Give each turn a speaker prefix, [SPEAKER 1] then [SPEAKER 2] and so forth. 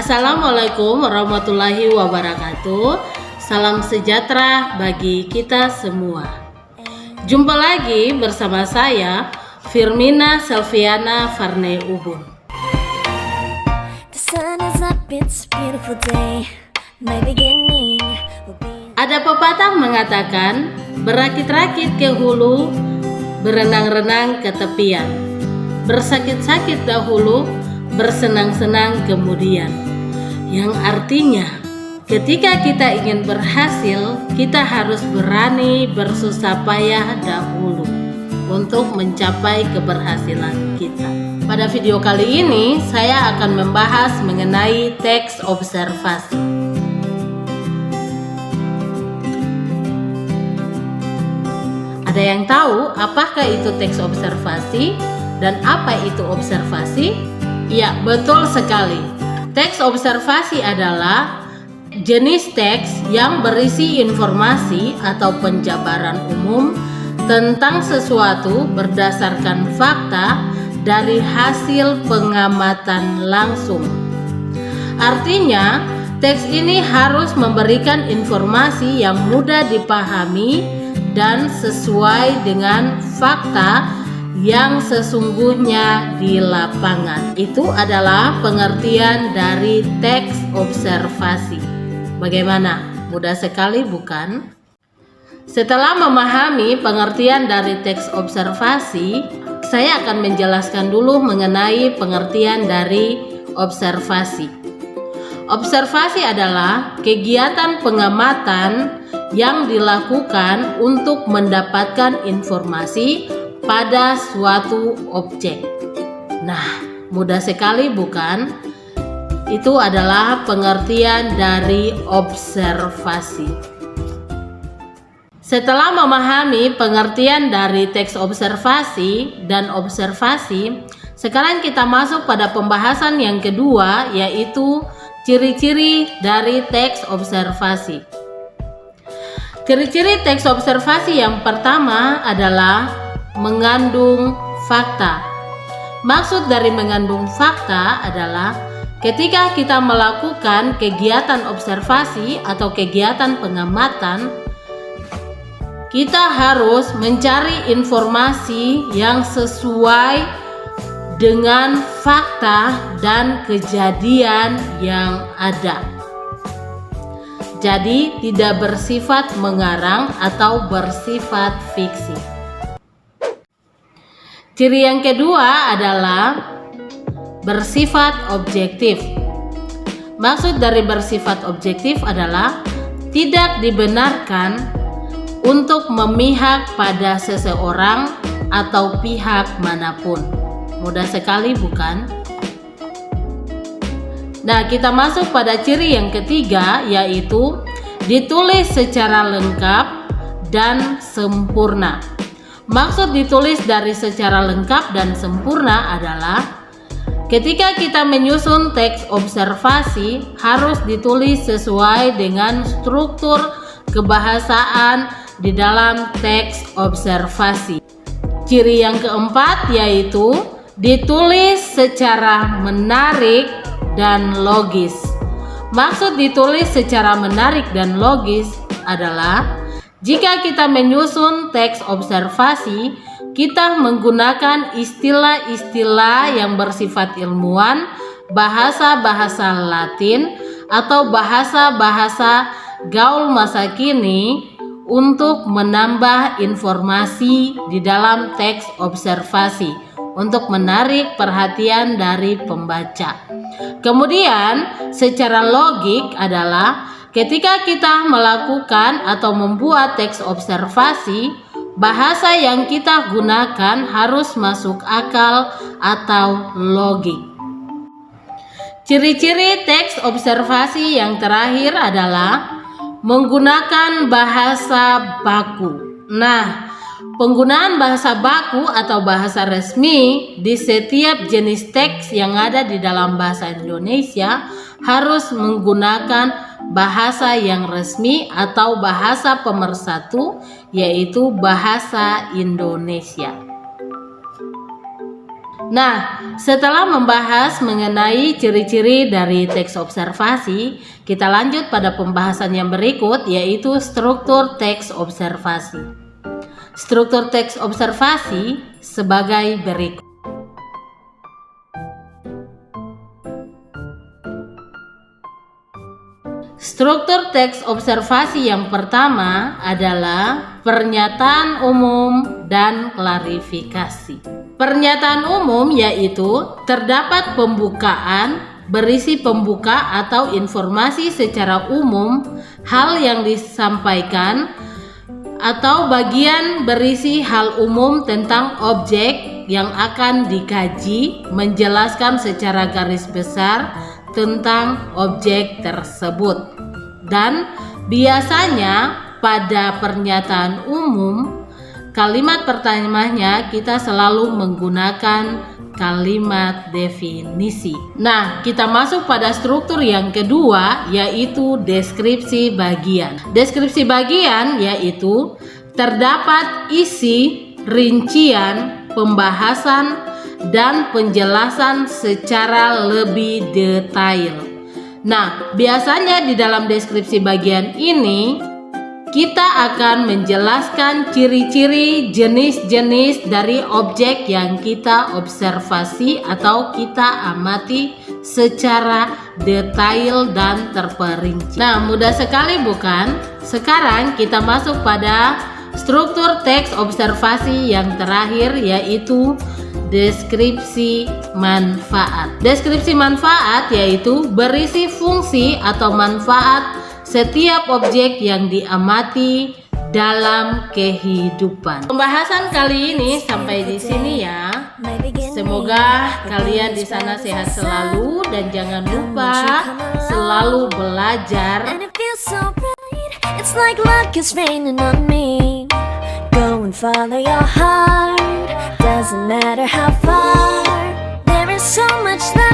[SPEAKER 1] Assalamualaikum warahmatullahi wabarakatuh. Salam sejahtera bagi kita semua. Jumpa lagi bersama saya Firmina Selviana Farne Ubun. Ada pepatah mengatakan, berakit-rakit ke hulu, berenang-renang ke tepian, bersakit-sakit dahulu, bersenang-senang kemudian. Yang artinya, ketika kita ingin berhasil, kita harus berani bersusah payah dahulu untuk mencapai keberhasilan kita. Pada video kali ini, saya akan membahas mengenai teks observasi. Ada yang tahu apakah itu teks observasi dan apa itu observasi? Ya, betul sekali. Teks observasi adalah jenis teks yang berisi informasi atau penjabaran umum tentang sesuatu berdasarkan fakta dari hasil pengamatan langsung. Artinya, teks ini harus memberikan informasi yang mudah dipahami dan sesuai dengan fakta yang sesungguhnya di lapangan. Itu adalah pengertian dari teks observasi. Bagaimana? Mudah sekali, bukan? Setelah memahami pengertian dari teks observasi, saya akan menjelaskan dulu mengenai pengertian dari observasi. Observasi adalah kegiatan pengamatan yang dilakukan untuk mendapatkan informasi pada suatu objek. Nah, mudah sekali, bukan? Itu adalah pengertian dari observasi. Setelah memahami pengertian dari teks observasi dan observasi, sekarang kita masuk pada pembahasan yang kedua, yaitu ciri-ciri dari teks observasi. Ciri-ciri teks observasi yang pertama adalah mengandung fakta. Maksud dari mengandung fakta adalah ketika kita melakukan kegiatan observasi atau kegiatan pengamatan, kita harus mencari informasi yang sesuai dengan fakta dan kejadian yang ada. Jadi tidak bersifat mengarang atau bersifat fiksi. Ciri yang kedua adalah bersifat objektif. Maksud dari bersifat objektif adalah tidak dibenarkan untuk memihak pada seseorang atau pihak manapun. Mudah sekali, bukan? Nah, kita masuk pada ciri yang ketiga, yaitu ditulis secara lengkap dan sempurna. Maksud ditulis dari secara lengkap dan sempurna adalah ketika kita menyusun teks observasi harus ditulis sesuai dengan struktur kebahasaan di dalam teks observasi. Ciri yang keempat yaitu ditulis secara menarik dan logis. Maksud ditulis secara menarik dan logis adalah jika kita menyusun teks observasi, kita menggunakan istilah-istilah yang bersifat ilmuwan, bahasa-bahasa Latin, atau bahasa-bahasa gaul masa kini untuk menambah informasi di dalam teks observasi untuk menarik perhatian dari pembaca. Kemudian, secara logik adalah ketika kita melakukan atau membuat teks observasi, bahasa yang kita gunakan harus masuk akal atau logik. Ciri-ciri teks observasi yang terakhir adalah menggunakan bahasa baku. Nah, penggunaan bahasa baku atau bahasa resmi di setiap jenis teks yang ada di dalam bahasa Indonesia harus menggunakan bahasa yang resmi atau bahasa pemersatu, yaitu bahasa Indonesia. Nah, setelah membahas mengenai ciri-ciri dari teks observasi, kita lanjut pada pembahasan yang berikut, yaitu struktur teks observasi. Struktur teks observasi sebagai berikut. Struktur teks observasi yang pertama adalah pernyataan umum dan klarifikasi. Pernyataan umum yaitu terdapat pembukaan, berisi pembuka atau informasi secara umum, hal yang disampaikan, atau bagian berisi hal umum tentang objek yang akan dikaji, menjelaskan secara garis besar tentang objek tersebut. Dan biasanya pada pernyataan umum, kalimat pertamanya kita selalu menggunakan kalimat definisi. Nah, kita masuk pada struktur yang kedua, yaitu deskripsi bagian. Deskripsi bagian yaitu terdapat isi, rincian, pembahasan, dan penjelasan secara lebih detail. Nah, biasanya di dalam deskripsi bagian ini kita akan menjelaskan ciri-ciri jenis-jenis dari objek yang kita observasi atau kita amati secara detail dan terperinci. Nah, mudah sekali bukan? Sekarang kita masuk pada struktur teks observasi yang terakhir, yaitu deskripsi manfaat. Deskripsi manfaat yaitu berisi fungsi atau manfaat setiap objek yang diamati dalam kehidupan. Pembahasan kali ini sampai di sini ya. Semoga kalian di sana sehat selalu dan jangan lupa selalu belajar. It's like luck is raining on me. Go and follow your heart. Doesn't matter how far. There is so much love.